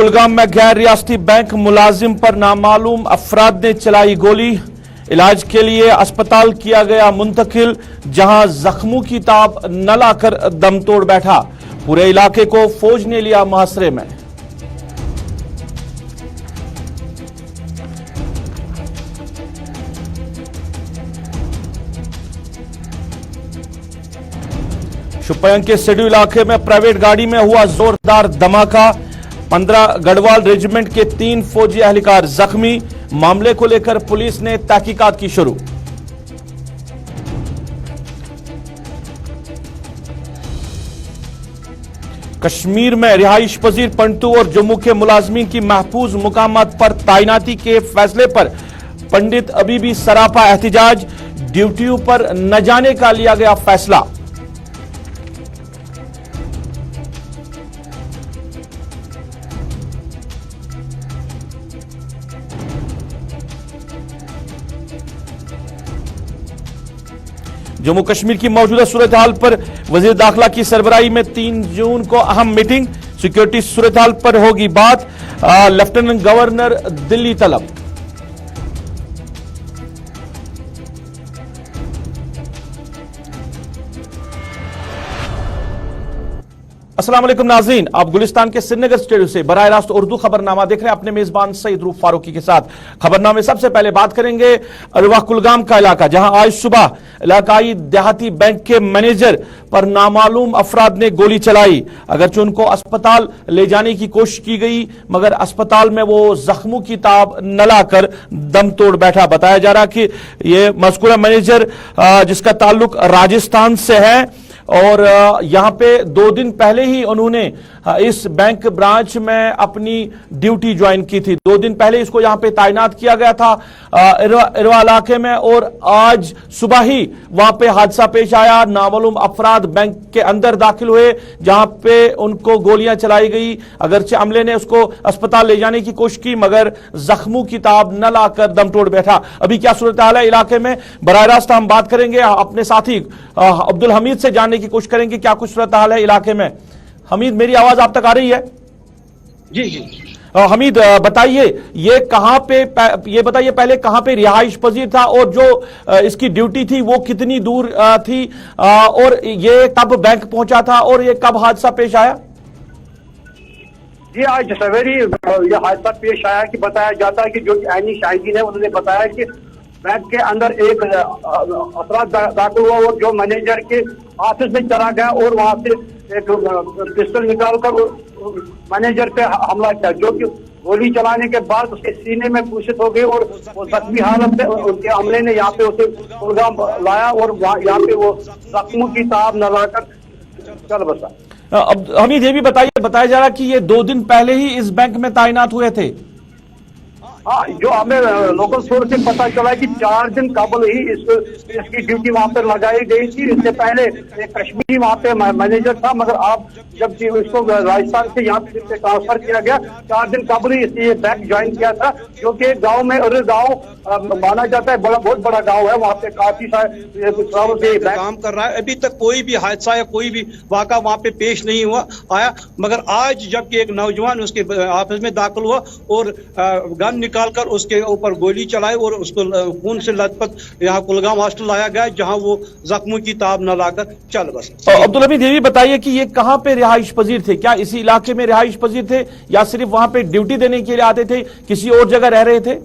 कुलगाम में गैर रियासती बैंक मुलाजिम पर नामालूम अफराद ने चलाई गोली। इलाज के लिए अस्पताल किया गया मुंतकिल, जहां जख्मों की ताब न लाकर दम तोड़ बैठा। पूरे इलाके को फौज ने लिया मुहासरे में। शोपियां के सिडू इलाके में प्राइवेट गाड़ी में हुआ जोरदार धमाका। 15 गढ़वाल रेजिमेंट के 3 फौजी एहलकार जख्मी। मामले को लेकर पुलिस ने तहकीकात की शुरू। कश्मीर में रिहाइश पजीर पंटू और जम्मू के मुलाजमीन की महफूज मुकामात पर तैनाती के फैसले पर पंडित अभी भी सरापा एहतिजाज। ड्यूटियों पर न जाने का लिया गया फैसला। जम्मू कश्मीर की मौजूदा सूरत हाल पर वजीर दाखिला की सरबराही में 3 जून को अहम मीटिंग। सिक्योरिटी सूरत हाल पर होगी बात। लेफ्टिनेंट गवर्नर दिल्ली तलब। अस्सलाम वालेकुम नाज़रीन, आप गुलिस्तान के श्रीनगर स्टूडियो से बराह रास्त उर्दू खबरनामा देख रहे हैं अपने मेजबान सईद रूफ फारूकी के साथ। खबरनामे सबसे पहले बात करेंगे अरवा कुलगाम का इलाका, जहां आज सुबह इलाकाई देहाती बैंक के मैनेजर पर नामालूम अफराद ने गोली चलाई। अगरचे उनको अस्पताल ले जाने की कोशिश की गई, मगर अस्पताल में वो जख्मों की ताब न लाकर दम तोड़ बैठा। बताया जा रहा कि यह मज़कूरा मैनेजर जिसका ताल्लुक राजस्थान से है और यहां पे 2 दिन पहले ही उन्होंने इस बैंक ब्रांच में अपनी ड्यूटी ज्वाइन की थी। 2 दिन पहले इसको यहां पे तैनात किया गया था इरवा इलाके में, और आज सुबह ही वहां पे हादसा पेश आया। नामालूम अफराद बैंक के अंदर दाखिल हुए, जहां पे उनको गोलियां चलाई गई। अगरचे अमले ने उसको अस्पताल ले जाने की कोशिश की, मगर जख्मों की ताब न लाकर दम तोड़ बैठा। अभी क्या सूरत हाल है इलाके में, बराह रास्त हम बात करेंगे अपने साथी अब्दुल हमीद से जानने की कोशिश करेंगे क्या कुछ सूरत हाल है इलाके में। हमीद, मेरी आवाज आप तक आ रही है? जी जी। हमीद बताइए, ये कहां पे, ये बताइए पहले कहां पे रिहाइश पजीर था, और जो इसकी ड्यूटी थी वो कितनी दूर थी, और ये कब बैंक पहुंचा था, और ये कब हादसा पेश आया? जी, आज सवेरे यह हादसा पेश आया कि बताया जाता है कि जो आईनी शाहिदीन है उन्होंने बताया कि बैंक के अंदर एक अफराद दाखिल हुआ और जो मैनेजर के ऑफिस में चला गया और वहां से एक पिस्टल निकालकर मैनेजर पे हमला किया, जो कि गोली चलाने के बाद उसके सीने में घुसित हो गई और वो जख्मी हालत में उनके अमले ने यहाँ पे उसे कुलगाम लाया और यहाँ पे वो जख्मों की ताब न लाकर चल बसा। अब हमीद ये भी बताइए, बताया जा रहा कि ये 2 दिन पहले ही इस बैंक में तैनात हुए थे। हाँ, जो हमें लोकल सोर्स से पता चला कि 4 दिन कबल ही इसकी ड्यूटी वहाँ पर लगाई गई थी। इससे पहले एक कश्मीरी वहाँ पे मैनेजर था, मगर आप जब इसको राजस्थान से यहाँ पे ट्रांसफर किया गया, 4 दिन कबल ही इसने बैंक ज्वाइन किया था, जो कि गाँव में, और गाँव माना जाता है बहुत बड़ा गाँव है, वहाँ पे काफी सारे काम कर रहा है। अभी तक कोई भी हादसा या कोई भी वाक़ा वहाँ पे पेश नहीं हुआ आया, मगर आज जबकि एक नौजवान उसके ऑफिस में दाखिल हुआ और गन निकालकर उसके ऊपर गोली चलाई और उसको खून से लथपथ यहाँ कुलगाम हॉस्टल लाया गया, जहाँ वो जख्मों की ताब न लाकर चल बसा। अब्दुल हमीद, ये भी बताइए कि ये कहाँ पे रिहाइश पजीर थे? क्या इसी इलाके में रिहाइश पजीर थे, या सिर्फ वहां पे ड्यूटी देने के लिए आते थे, किसी और जगह रह रहे थे?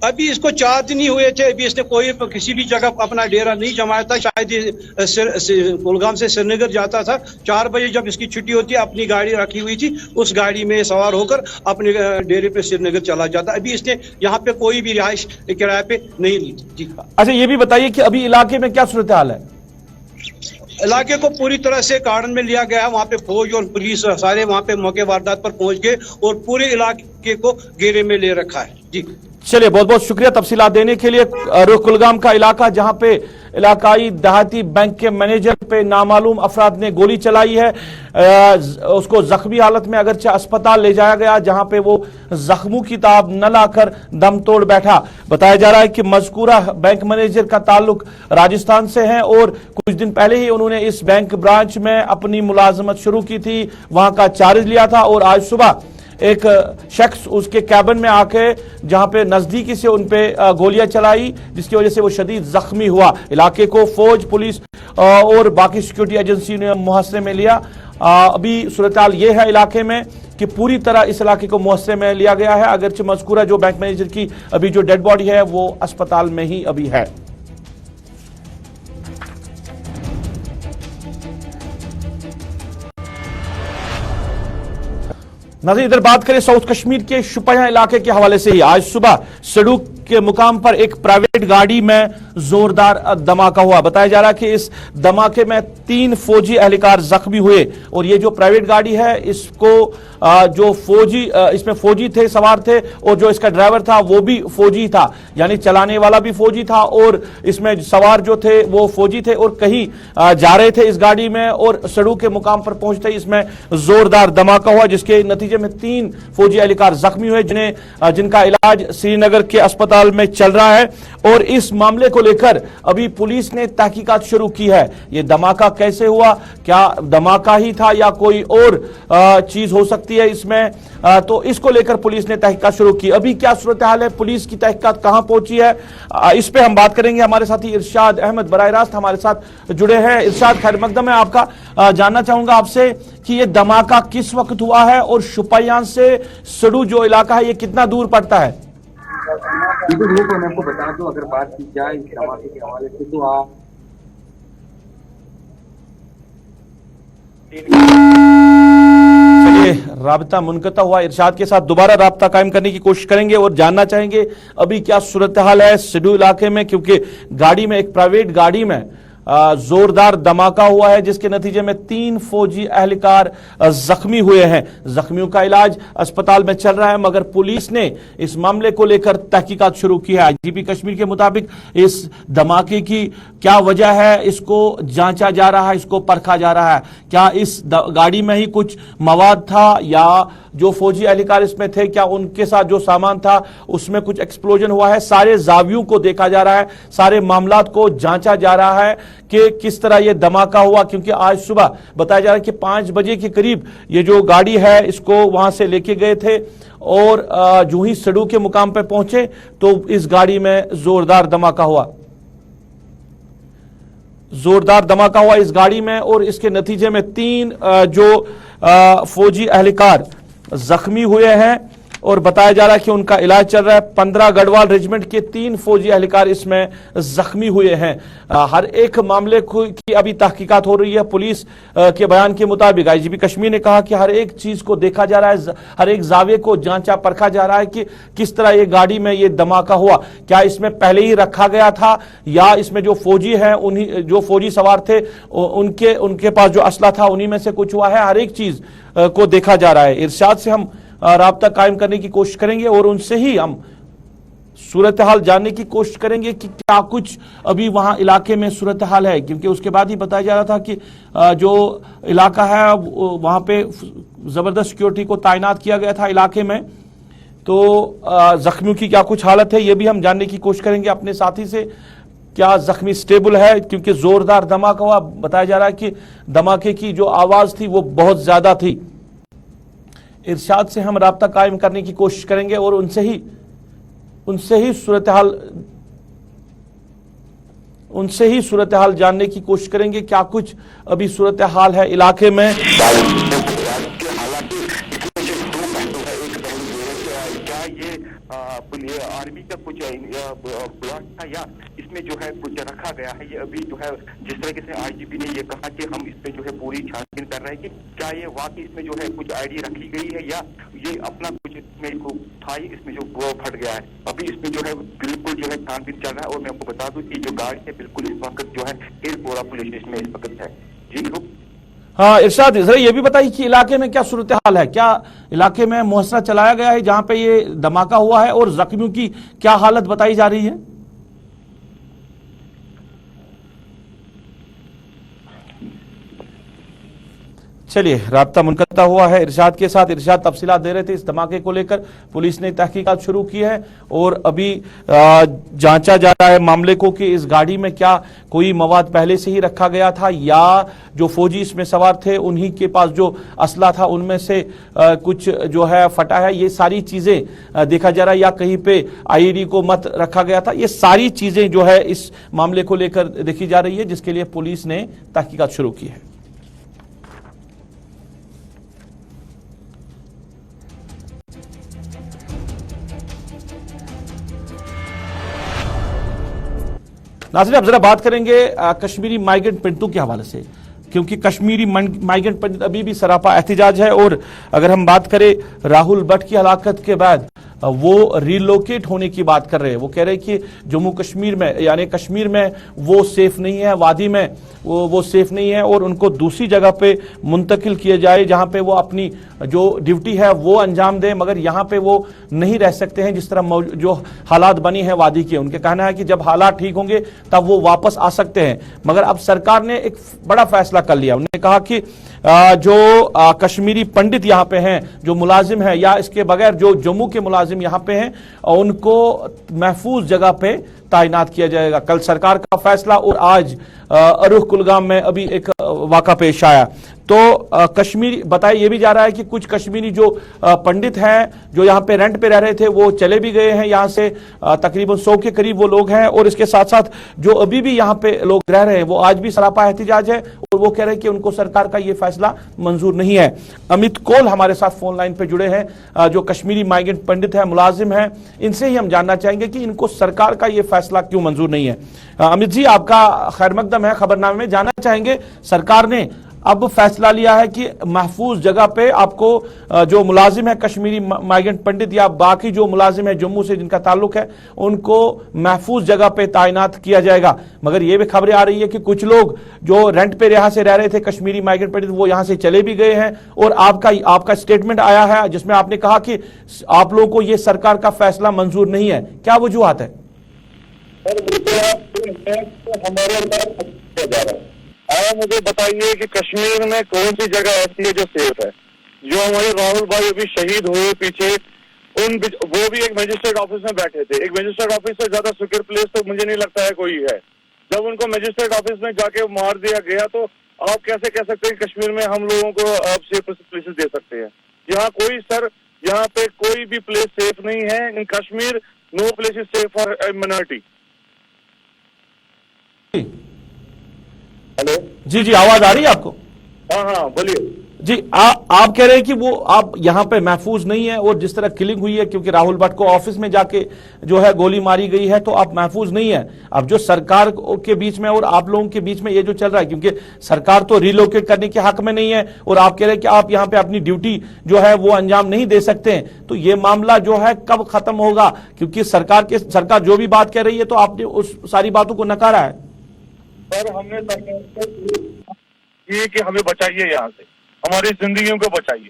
अभी इसको 4 दिन ही हुए थे। अभी इसने कोई किसी भी जगह अपना डेरा नहीं जमाया था। शायद ये कुलगाम से श्रीनगर जाता था। 4 बजे जब इसकी छुट्टी होती है, अपनी गाड़ी रखी हुई थी, उस गाड़ी में सवार होकर अपने डेरे पे श्रीनगर चला जाता। अभी इसने यहाँ पे कोई भी रिहाइश किराए पे नहीं ली थी। जी। अच्छा, ये भी बताइए कि अभी इलाके में क्या सूरत हाल है? इलाके को पूरी तरह से कार्डन में लिया गया है। वहाँ पे फौज और पुलिस सारे वहाँ पे मौके वारदात पर पहुंच गए और पूरे इलाके को घेरे में ले रखा है। जी, चलिए, बहुत बहुत शुक्रिया तफसीलात देने के लिए। कुलगाम का इलाका, जहां पे इलाकाई देहाती बैंक के मैनेजर पे नामालूम अफराद ने गोली चलाई है, उसको जख्मी हालत में अगरचे अस्पताल ले जाया गया, जहां पे वो जख्मों की ताब न लाकर दम तोड़ बैठा। बताया जा रहा है कि मज़कूरा बैंक मैनेजर का ताल्लुक राजस्थान से है और कुछ दिन पहले ही उन्होंने इस बैंक ब्रांच में अपनी मुलाजमत शुरू की थी, वहां का चार्ज लिया था, और आज सुबह एक शख्स उसके कैबिन में आके जहां पे नजदीकी से उन पे गोलियां चलाई, जिसकी वजह से वो शदीद जख्मी हुआ। इलाके को फौज, पुलिस और बाकी सिक्योरिटी एजेंसी ने मुहसरे में लिया। अभी सूरत हाल ये है इलाके में कि पूरी तरह इस इलाके को मुहसरे में लिया गया है, अगरचे मज़कूरा जो बैंक मैनेजर की अभी जो डेड बॉडी है वो अस्पताल में ही अभी है। नाज़रीन, इधर बात करें साउथ कश्मीर के शुपियां इलाके के हवाले से ही। आज सुबह सड़क के मुकाम पर एक प्राइवेट गाड़ी में जोरदार धमाका हुआ। बताया जा रहा है कि इस धमाके में 3 फौजी एहलकार जख्मी हुए और ये जो प्राइवेट गाड़ी है इसको जो फौजी इसमें फौजी थे, सवार थे, और जो इसका ड्राइवर था वो भी फौजी था, यानी चलाने वाला भी फौजी था और इसमें सवार जो थे वो फौजी थे और कहीं जा रहे थे इस गाड़ी में और सड़क के मुकाम पर पहुंचते ही इसमें जोरदार धमाका हुआ, जिसके नतीजे में 3 फौजी एहलकार जख्मी हुए जिनका इलाज श्रीनगर के अस्पताल में चल रहा है। और इस मामले को लेकर अभी पुलिस ने तहकीकात शुरू की है। यह धमाका कैसे हुआ, क्या धमाका ही था या कोई और चीज हो सकती है इसमें, तो इसको लेकर पुलिस ने तहकीकात शुरू की। अभी क्या सूरत हाल है, पुलिस की तहकीकात कहां पहुंची है, इस पे हम बात करेंगे। हमारे साथी इरशाद अहमद बराह रास्त हमारे साथ जुड़े हैं। इरशाद, खैर मकदम है आपका। जानना चाहूंगा आपसे कि यह धमाका किस वक्त हुआ है और शुपियां से सड़ू जो इलाका है ये कितना दूर पड़ता है? मैं आपको बता दूं, अगर बात की जाए इस धमाके के हवाले से तो आप चलिए, राब्ता मुनक़ता हुआ। इरशाद के साथ दोबारा राब्ता कायम करने की कोशिश करेंगे और जानना चाहेंगे अभी क्या सूरत हाल है सिडू इलाके में, क्योंकि गाड़ी में, एक प्राइवेट गाड़ी में जोरदार धमाका हुआ है जिसके नतीजे में 3 फौजी एहलकार जख्मी हुए हैं। जख्मियों का इलाज अस्पताल में चल रहा है, मगर पुलिस ने इस मामले को लेकर तहकीकात शुरू की है। आईजीपी कश्मीर के मुताबिक इस धमाके की क्या वजह है इसको जांचा जा रहा है, इसको परखा जा रहा है। क्या इस गाड़ी में ही कुछ मवाद था या जो फौजी एहलकार इसमें थे क्या उनके साथ जो सामान था उसमें कुछ एक्सप्लोजन हुआ है। सारे जावियों को देखा जा रहा है, सारे मामलात को जांचा जा रहा है कि किस तरह यह धमाका हुआ, क्योंकि आज सुबह बताया जा रहा है कि 5 बजे के करीब ये जो गाड़ी है इसको वहां से लेके गए थे और जो ही सड़ू के मुकाम पर पहुंचे तो इस गाड़ी में जोरदार धमाका हुआ इस गाड़ी में, और इसके नतीजे में 3 जो फौजी एहलकार जख्मी हुए हैं और बताया जा रहा है कि उनका इलाज चल रहा है। 15 गढ़वाल रेजिमेंट के 3 फौजी एहलकार इसमें जख्मी हुए हैं। हर एक मामले की अभी तहकीकात हो रही है। पुलिस के बयान के मुताबिक आईजीपी कश्मीर ने कहा कि हर एक चीज को देखा जा रहा है, हर एक जावे को जांचा परखा जा रहा है कि किस तरह ये गाड़ी में ये धमाका हुआ। क्या इसमें पहले ही रखा गया था या इसमें जो फौजी हैं, उन्हीं जो फौजी सवार थे उनके पास जो असला था उन्हीं में से कुछ हुआ है। हर एक चीज को देखा जा रहा है। इरशाद से हम राब्ता कायम करने की कोशिश करेंगे और उनसे ही हम सूरत हाल जानने की कोशिश करेंगे कि क्या कुछ अभी वहां इलाके में सूरत हाल है, क्योंकि उसके बाद ही बताया जा रहा था कि जो इलाका है वहां पे जबरदस्त सिक्योरिटी को तैनात किया गया था इलाके में। तो जख्मियों की क्या कुछ हालत है ये भी हम जानने की कोशिश करेंगे अपने साथी से। क्या जख्मी स्टेबल है, क्योंकि जोरदार धमाका हुआ। बताया जा रहा है कि धमाके की जो आवाज थी वो बहुत ज्यादा थी। इरशाद से हम राब्ता कायम करने की कोशिश करेंगे और उनसे ही सूरत हाल जानने की कोशिश करेंगे क्या कुछ अभी सूरत हाल है इलाके में। आर्मी का कुछ ब्लॉक था या इसमें जो है कुछ रखा गया है, ये अभी जो है जिस तरीके से आईजीपी ने ये कहा कि हम इस पे जो है पूरी छानबीन कर रहे हैं कि क्या ये वाकई इसमें जो है कुछ आईडी रखी गई है या ये अपना कुछ इसमें था इसमें जो फट गया है। अभी इसमें जो है बिल्कुल जो है छानबीन चल रहा है। और मैं आपको बता दूं कि जो गाड़ी है बिल्कुल इस वक्त जो है एयरपोरा पुलिस स्टेशन में इस वक्त है। जी हाँ इरशाद, ये भी बताइए कि इलाके में क्या सूरत हाल है, क्या इलाके में मुहसरा चलाया गया है जहां पे ये धमाका हुआ है और जख्मियों की क्या हालत बताई जा रही है? चलिए, राब्ता मुनक़ता हुआ है इरशाद के साथ। इरशाद तफसीलात दे रहे थे इस धमाके को लेकर। पुलिस ने तहकीकात शुरू की है और अभी जांचा जा रहा है मामले को कि इस गाड़ी में क्या कोई मवाद पहले से ही रखा गया था या जो फौजी इसमें सवार थे उन्हीं के पास जो असला था उनमें से कुछ जो है फटा है। ये सारी चीजें देखा जा रहा है या कहीं पे आईईडी को मत रखा गया था। ये सारी चीजें जो है इस मामले को लेकर देखी जा रही है, जिसके लिए पुलिस ने तहकीकात शुरू की है। नाज़रीन, अब जरा बात करेंगे कश्मीरी माइग्रेंट पिंटू के हवाले से, क्योंकि कश्मीरी माइग्रेंट पंडित अभी भी सरापा एहतिजाज है। और अगर हम बात करें राहुल भट्ट की हलाकत के बाद वो रिलोकेट होने की बात कर रहे हैं। वो कह रहे हैं कि जम्मू कश्मीर में यानी कश्मीर में वो सेफ नहीं है, वादी में वो सेफ नहीं है और उनको दूसरी जगह पे मुंतकिल किया जाए जहां पे वो अपनी जो ड्यूटी है वो अंजाम दें, मगर यहां पे वो नहीं रह सकते हैं जिस तरह जो हालात बनी है वादी के। उनके कहना है कि जब हालात ठीक होंगे तब वो वापस आ सकते हैं। मगर अब सरकार ने एक बड़ा फैसला कर लिया। उन्होंने कहा कि जो कश्मीरी पंडित यहाँ पे हैं, जो मुलाजिम है या इसके बगैर जो जम्मू के मुलाजिम यहाँ पे हैं, उनको महफूज जगह पे तैनात किया जाएगा। कल सरकार का फैसला और आज अरुख कुलगाम में अभी एक वाक़ा पेश आया। तो कश्मीरी बताया ये भी जा रहा है कि कुछ कश्मीरी जो पंडित हैं जो यहाँ पे रेंट पे रह रहे थे वो चले भी गए हैं यहाँ से। तकरीबन 100 के करीब वो लोग हैं और इसके साथ साथ जो अभी भी यहाँ पे लोग रह रहे हैं वो आज भी सरापा एहतिजाज है और वो कह रहे हैं कि उनको सरकार का ये फैसला मंजूर नहीं है। अमित कोल हमारे साथ फोन लाइन पे जुड़े हैं, जो कश्मीरी माइग्रेंट पंडित है, मुलाजिम है। इनसे ही हम जानना चाहेंगे कि इनको सरकार का ये फैसला क्यों मंजूर नहीं है। अमित जी, आपका खैर मकदम है खबरनामे में। जानना चाहेंगे, सरकार ने अब फैसला लिया है कि महफूज जगह पे आपको जो मुलाजिम है कश्मीरी माइग्रेंट पंडित या बाकी जो मुलाजिम है जम्मू से जिनका ताल्लुक है उनको महफूज जगह पे तैनात किया जाएगा। मगर ये भी खबरें आ रही है कि कुछ लोग जो रेंट पे यहाँ से रह रहे थे कश्मीरी माइग्रेंट पंडित वो यहाँ से चले भी गए हैं और आपका स्टेटमेंट आया है जिसमें आपने कहा कि आप लोगों को ये सरकार का फैसला मंजूर नहीं है। क्या वजूहत है? मुझे बताइए कि कश्मीर में कौन सी जगह ऐसी है जो सेफ है? जो हमारे राहुल भाई अभी शहीद हुए पीछे, वो भी एक मजिस्ट्रेट ऑफिस में बैठे थे। एक मजिस्ट्रेट ऑफिस से ज्यादा सिक्योर प्लेस तो मुझे नहीं लगता है कोई है। जब उनको मजिस्ट्रेट ऑफिस में जाके मार दिया गया तो आप कैसे कह सकते हैं कि कश्मीर में हम लोगों को आप सेफ प्लेसेस दे सकते हैं? यहाँ कोई यहाँ पे कोई भी प्लेस सेफ नहीं है। In Kashmir no place is safe for minority. Hello जी जी, आवाज आ रही है आपको? हाँ बोलिए जी। आप कह रहे हैं कि वो आप यहाँ पे महफूज नहीं है और जिस तरह किलिंग हुई है क्योंकि राहुल भट्ट को ऑफिस में जाके जो है गोली मारी गई है तो आप महफूज नहीं है। अब जो सरकार के बीच में और आप लोगों के बीच में ये जो चल रहा है, क्योंकि सरकार तो रिलोकेट करने के हक में नहीं है और आप कह रहे हैं कि आप यहाँ पे अपनी ड्यूटी जो है वो अंजाम नहीं दे सकते हैं, तो ये मामला जो है कब खत्म होगा? क्योंकि सरकार जो भी बात कह रही है तो आपने उस सारी बातों को नकारा है। सर, हमने सरकार को ये कि हमें बचाइए, यहाँ से हमारी जिंदगियों को बचाइए,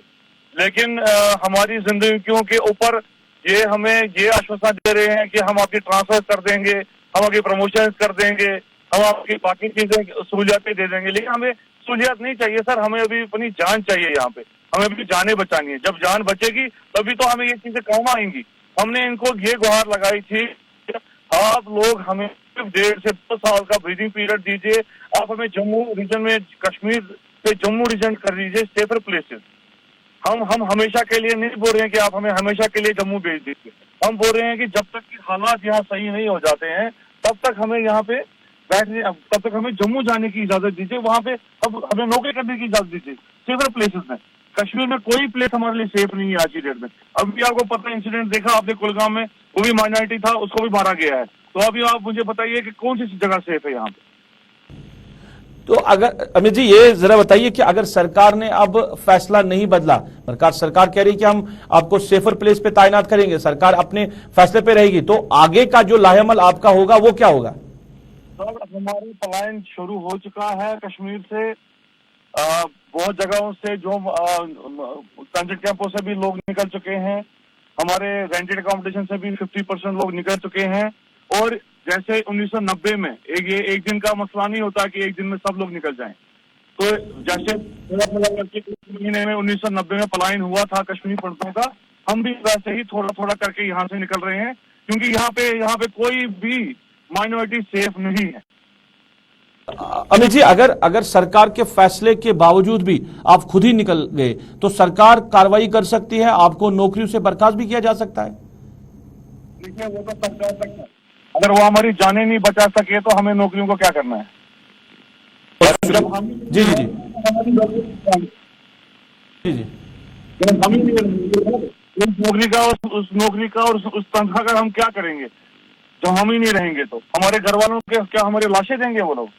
लेकिन हमारी जिंदगियों के ऊपर ये हमें ये आश्वासन दे रहे हैं कि हम आपकी ट्रांसफर कर देंगे, हम आपकी प्रमोशन कर देंगे, हम आपकी बाकी चीजें सहूलियातें दे देंगे। लेकिन हमें सहूलियत नहीं चाहिए सर, हमें अभी अपनी जान चाहिए। यहाँ पे हमें अभी जानें बचानी है। जब जान बचेगी तभी तो हमें ये चीजें काम आएंगी। हमने इनको ये गुहार लगाई थी, आप लोग हमें 1.5 से 2 साल का ब्रीदिंग पीरियड दीजिए। आप हमें जम्मू रीजन में, कश्मीर से जम्मू रीजन कर दीजिए सेफर प्लेसेस। हम हमेशा के लिए नहीं बोल रहे हैं कि आप हमें हमेशा के लिए जम्मू भेज दीजिए। हम बोल रहे हैं कि जब तक कि हालात यहाँ सही नहीं हो जाते हैं तब तक हमें यहाँ पे बैठने, तब तक हमें जम्मू जाने की इजाजत दीजिए। वहाँ पे अब हमें नौकरी करने की इजाजत दीजिए सेफर प्लेसेस में। कश्मीर में कोई प्लेस हमारे लिए सेफ नहीं है आज की डेट में। अभी आपको पता है, इंसिडेंट देखा आपने कुलगाम में, वो भी माइनॉरिटी था, उसको भी मारा गया है। तो अभी आप मुझे बताइए कि कौन सी जगह सेफ है यहाँ पे? तो अगर अमित जी ये जरा बताइए कि अगर सरकार ने अब फैसला नहीं बदला, सरकार कह रही है कि हम आपको सेफर प्लेस पे तैनात करेंगे, सरकार अपने फैसले पे रहेगी, तो आगे का जो लाहेमल आपका होगा वो क्या होगा? सर, हमारी पलायन शुरू हो चुका है कश्मीर से। बहुत जगहों से जो ट्रांजिट कैंपों से भी लोग निकल चुके हैं। हमारे रेंटेड अकोमोडेशन से भी 50% लोग निकल चुके हैं। और जैसे 1990 में एक दिन का मसला नहीं होता कि एक दिन में सब लोग निकल जाएं। तो जैसे थोड़ा करके महीने में 1990 में पलायन हुआ था कश्मीरी पंडितों का, हम भी वैसे ही थोड़ा थोड़ा करके यहाँ से निकल रहे हैं, क्योंकि यहाँ पे कोई भी माइनॉरिटी सेफ नहीं है। अमित जी, अगर सरकार के फैसले के बावजूद भी आप खुद ही निकल गए तो सरकार कार्रवाई कर सकती है, आपको नौकरियों से बर्खास्त भी किया जा सकता है। देखिए, वो तो सरकार तक है, अगर वो हमारी जानें नहीं बचा सके तो हमें नौकरियों को क्या करना है। जब हम जी जी जी जी जी जब हम ही उस नौकरी का और उस तनख्वाह का हम क्या करेंगे जब हम ही नहीं रहेंगे? तो हमारे घर वालों के क्या हमारे लाशें देंगे वो लोग?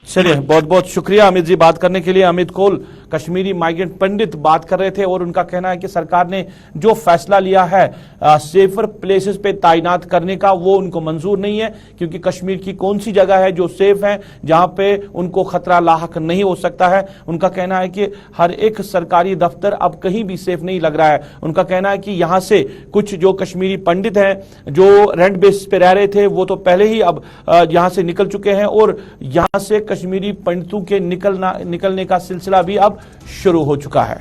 चलिए, बहुत बहुत शुक्रिया अमित जी बात करने के लिए। अमित कोल कश्मीरी माइग्रेंट पंडित बात कर रहे थे और उनका कहना है कि सरकार ने जो फैसला लिया है सेफर प्लेसेस पे तैनात करने का, वो उनको मंजूर नहीं है, क्योंकि कश्मीर की कौन सी जगह है जो सेफ है, जहां पे उनको खतरा लाहक नहीं हो सकता है। उनका कहना है कि हर एक सरकारी दफ्तर अब कहीं भी सेफ नहीं लग रहा है। उनका कहना है कि यहां से कुछ जो कश्मीरी पंडित हैं जो रेंट बेस पे रह रहे थे, वो तो पहले ही अब यहां से निकल चुके हैं और यहां से कश्मीरी पंडितों के निकलने का सिलसिला भी अब शुरू हो चुका है।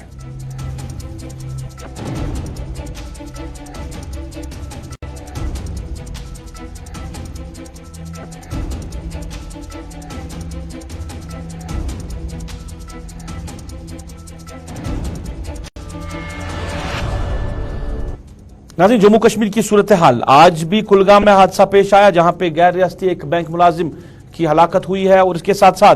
नाज़रीन, जम्मू कश्मीर की सूरत हाल, आज भी कुलगाम में हादसा पेश आया जहां पे गैर रियासती एक बैंक मुलाजिम की हलाकत हुई है और इसके साथ साथ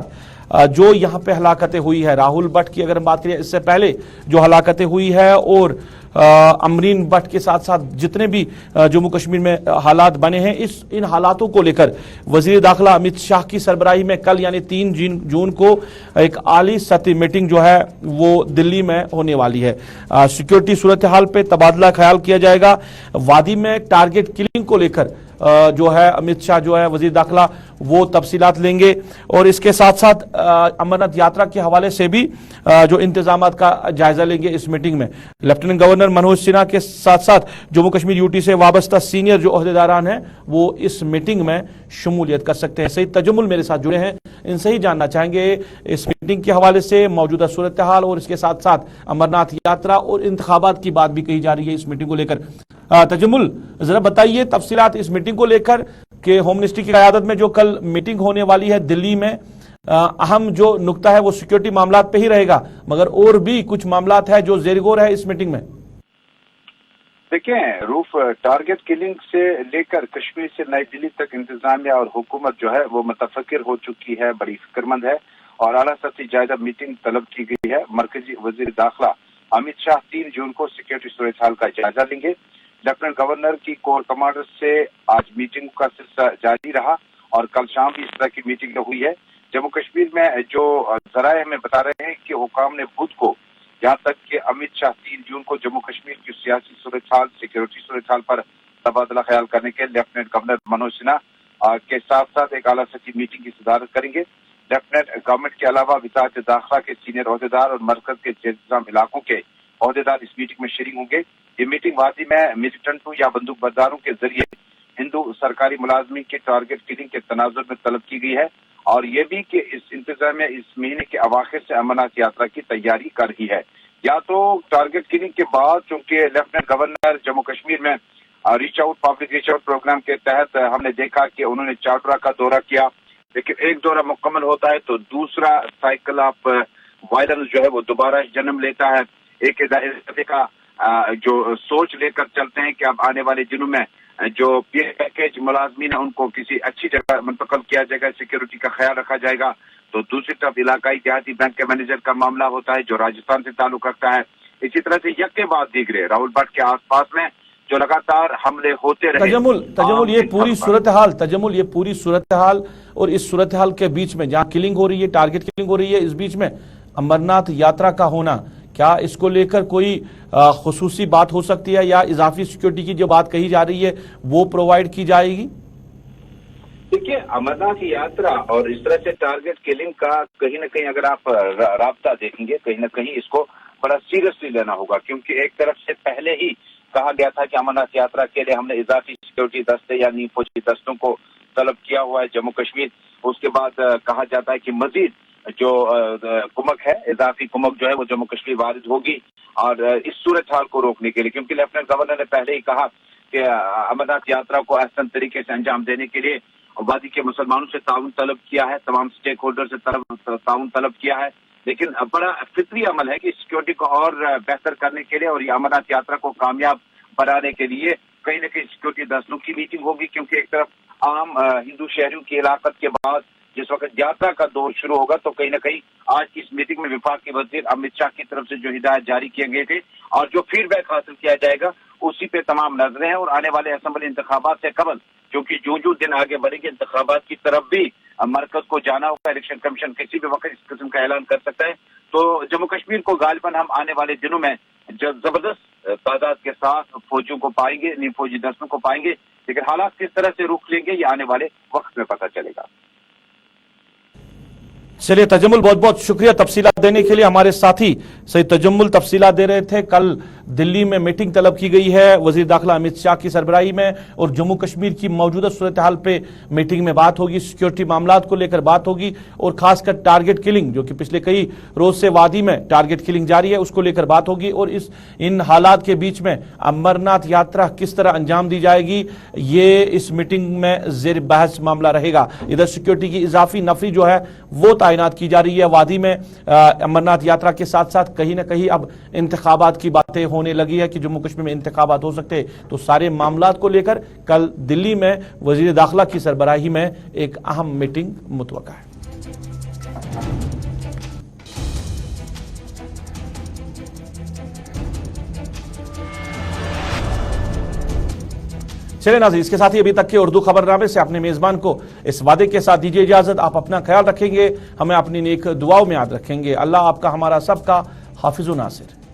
जो यहां पे हलाकतें हुई है, राहुल भट्ट की अगर हम बात करें इससे पहले जो हलाकतें हुई है और अमरीन भट्ट के साथ साथ जितने भी जम्मू कश्मीर में हालात बने हैं, इन हालातों को लेकर वजीर दाखिला अमित शाह की सरबराही में कल यानी 3 जून को एक आली सतही मीटिंग जो है वो दिल्ली में होने वाली है। सिक्योरिटी सूरत हाल पे तबादला ख्याल किया जाएगा। वादी में टारगेट किलिंग को लेकर जो है अमित शाह जो है वजीर दाखिला वो तफसीलात लेंगे और इसके साथ साथ अमरनाथ यात्रा के हवाले से भी जो इंतजामात का जायजा लेंगे इस मीटिंग में। लेफ्टिनेंट गवर्नर मनोज सिन्हा के साथ साथ जम्मू कश्मीर यूटी से वाबस्ता सीनियर जो ओहदेदारान हैं वो इस मीटिंग में शमूलियत कर सकते हैं। सईद तजम्मुल मेरे साथ जुड़े हैं, इनसे ही जानना चाहेंगे इस मीटिंग के हवाले से मौजूदा सूरत हाल और इसके साथ साथ अमरनाथ यात्रा और इंतखाबात की बात भी कही जा रही है इस मीटिंग को लेकर। तजम्मुल, जरा बताइए तफसीलात इस मीटिंग को लेकर कि होम मिनिस्ट्री की क़यादत में जो कल मीटिंग होने वाली है दिल्ली में, अहम जो नुकता है वो सिक्योरिटी मामलात पे ही रहेगा, मगर और भी कुछ मामलात है जो ज़ेर-ए-गौर है इस मीटिंग में। देखिए रूफ, टारगेट किलिंग से लेकर कश्मीर से नई दिल्ली तक इंतजामिया और हुकूमत जो है वो मुतफक्किर हो चुकी है, बड़ी फिक्रमंद है और आला सतही जायजा मीटिंग तलब की गई है। मरकजी वजीर दाखिला अमित शाह 3 जून को सिक्योरिटी सूरत हाल का जायजा लेंगे। लेफ्टिनेंट गवर्नर की कोर कमांडर से आज मीटिंग का सिलसिला जारी रहा और कल शाम भी इस तरह की मीटिंग हुई है। जम्मू कश्मीर में जो जराए हमें बता रहे हैं कि हुकाम ने बुध को यहाँ तक कि अमित शाह 3 जून को जम्मू कश्मीर की सियासी सूरत हाल, सिक्योरिटी सूरत हाल पर तबादला ख्याल करने के लेफ्टिनेंट गवर्नर मनोज सिन्हा के साथ साथ एक आला सतही मीटिंग की सदारत करेंगे। लेफ्टिनेंट गवर्नमेंट के अलावा वज़ारत दाखिला के सीनियर ओहदेदार और मरकज के जेर-इंतज़ाम इलाकों के ओहदेदार इस मीटिंग में शरीक होंगे। ये मीटिंग वादी में मिलिटेंटों या बंदूक बरदारों के जरिए हिंदू सरकारी मुलाजमी के टारगेट किलिंग के तनाजुर में तलब की गई है और ये भी कि इस इंतजामिया इस महीने के अवाखिर से अमरनाथ यात्रा की तैयारी कर रही है। या तो टारगेट किलिंग के बाद, चूंकि लेफ्टिनेंट गवर्नर जम्मू कश्मीर में reach out public reach out programme के तहत हमने देखा कि उन्होंने चाटरा का दौरा किया, लेकिन एक दौरा मुकम्मल होता है तो दूसरा साइकिल ऑफ वायलेंस जो है वो दोबारा जन्म लेता है। एक इदारे का जो सोच लेकर चलते हैं कि अब आने वाले दिनों में जो पैकेज मुलाजमीन है उनको किसी अच्छी जगह मुंतकिल किया जाएगा, सिक्योरिटी का ख्याल रखा जाएगा। तो दूसरी तरफ इलाकाई देहाती बैंक के मैनेजर का मामला होता है जो राजस्थान से ताल्लुक रखता है। इसी तरह से यक के बाद दीगरे राहुल भट्ट के आसपास में जो लगातार हमले होते रहे। तजम्मुल ये पूरी सूरत हाल और इस सूरत हाल के बीच में जहाँ किलिंग हो रही है, टारगेट किलिंग हो रही है, इस बीच में अमरनाथ यात्रा का होना, क्या इसको लेकर कोई खुसूसी बात हो सकती है या इजाफी सिक्योरिटी की जो बात कही जा रही है वो प्रोवाइड की जाएगी? देखिए, अमरनाथ यात्रा और इस तरह से टारगेट किलिंग का कहीं ना कहीं अगर आप राब्ता देखेंगे, कहीं ना कहीं इसको बड़ा सीरियसली लेना होगा, क्योंकि एक तरफ से पहले ही कहा गया था कि अमरनाथ यात्रा के लिए हमने इजाफी सिक्योरिटी दस्ते यानी फौजी दस्तों को तलब किया हुआ है जम्मू कश्मीर। उसके बाद कहा जाता है कि मजीद जो कुमक है, इजाफी कुमक जो है वो जम्मू कश्मीर वारिद होगी। और इस सूरत हाल को रोकने के लिए, क्योंकि लेफ्टिनेंट गवर्नर ने पहले ही कहा कि अमरनाथ यात्रा को आसान तरीके से अंजाम देने के लिए वादी के मुसलमानों से ताउन तलब किया है, तमाम स्टेक होल्डर से ताउन तलब किया है। लेकिन बड़ा फितरी अमल है कि सिक्योरिटी को और बेहतर करने के लिए और ये अमरनाथ यात्रा को कामयाब बनाने के लिए कहीं न कहीं सिक्योरिटी दस्तों की मीटिंग होगी, क्योंकि एक तरफ आम हिंदू शहरियों की हिलाकत के बाद जिस वक्त यात्रा का दौर शुरू होगा, तो कहीं न कहीं आज की इस मीटिंग में वफाकी वजीर अमित शाह की तरफ से जो हिदायत जारी किए गए थे और जो फीडबैक हासिल किया जाएगा उसी पे तमाम नजरें हैं। और आने वाले असेंबली इंतखाबात से कबल, क्योंकि जो दिन आगे बढ़ेंगे इंतखाबात की तरफ भी मरकज को जाना होगा, इलेक्शन कमीशन किसी भी वक्त इस किस्म का ऐलान कर सकता है। तो जम्मू कश्मीर को गालिबन हम आने वाले दिनों में जबरदस्त तादाद के साथ फौजियों को पाएंगे, नीम फौजी दस्तों को पाएंगे। लेकिन हालात किस तरह से रुख लेंगे ये आने वाले वक्त में पता चलेगा। चलिए तजम्मुल, बहुत बहुत शुक्रिया तफसीलात देने के लिए। हमारे साथी सईद तजम्मुल तफसीलात दे रहे थे। कल दिल्ली में मीटिंग तलब की गई है वजीर दाखिला अमित शाह की सरबराही में, और जम्मू कश्मीर की मौजूदा सूरत हाल पे मीटिंग में बात होगी, सिक्योरिटी मामलात को लेकर बात होगी, और खासकर टारगेट किलिंग जो कि पिछले कई रोज से वादी में टारगेट किलिंग जारी है उसको लेकर बात होगी। और इन हालात के बीच में अमरनाथ यात्रा किस तरह अंजाम दी जाएगी ये इस मीटिंग में जेर बहस मामला रहेगा। इधर सिक्योरिटी की इजाफी नफरी जो है वो तैनात की जा रही है वादी में अमरनाथ यात्रा के साथ साथ। कहीं ना कहीं अब इंतखाबात की बातें होने लगी है कि जम्मू कश्मीर में इंतखाबात हो सकते हैं। तो सारे मामलात को लेकर कल दिल्ली में वजीर दाखिला की सरबराही में एक अहम मीटिंग मुतवक्का है। चलिए नाज़रीन, इसके साथ ही अभी तक के उर्दू खबरनामे से अपने मेजबान को इस वादे के साथ दीजिए इजाजत। आप अपना ख्याल रखेंगे, हमें अपनी नेक दुआओं में याद रखेंगे। अल्लाह आपका हमारा सबका हाफिज़ नासिर।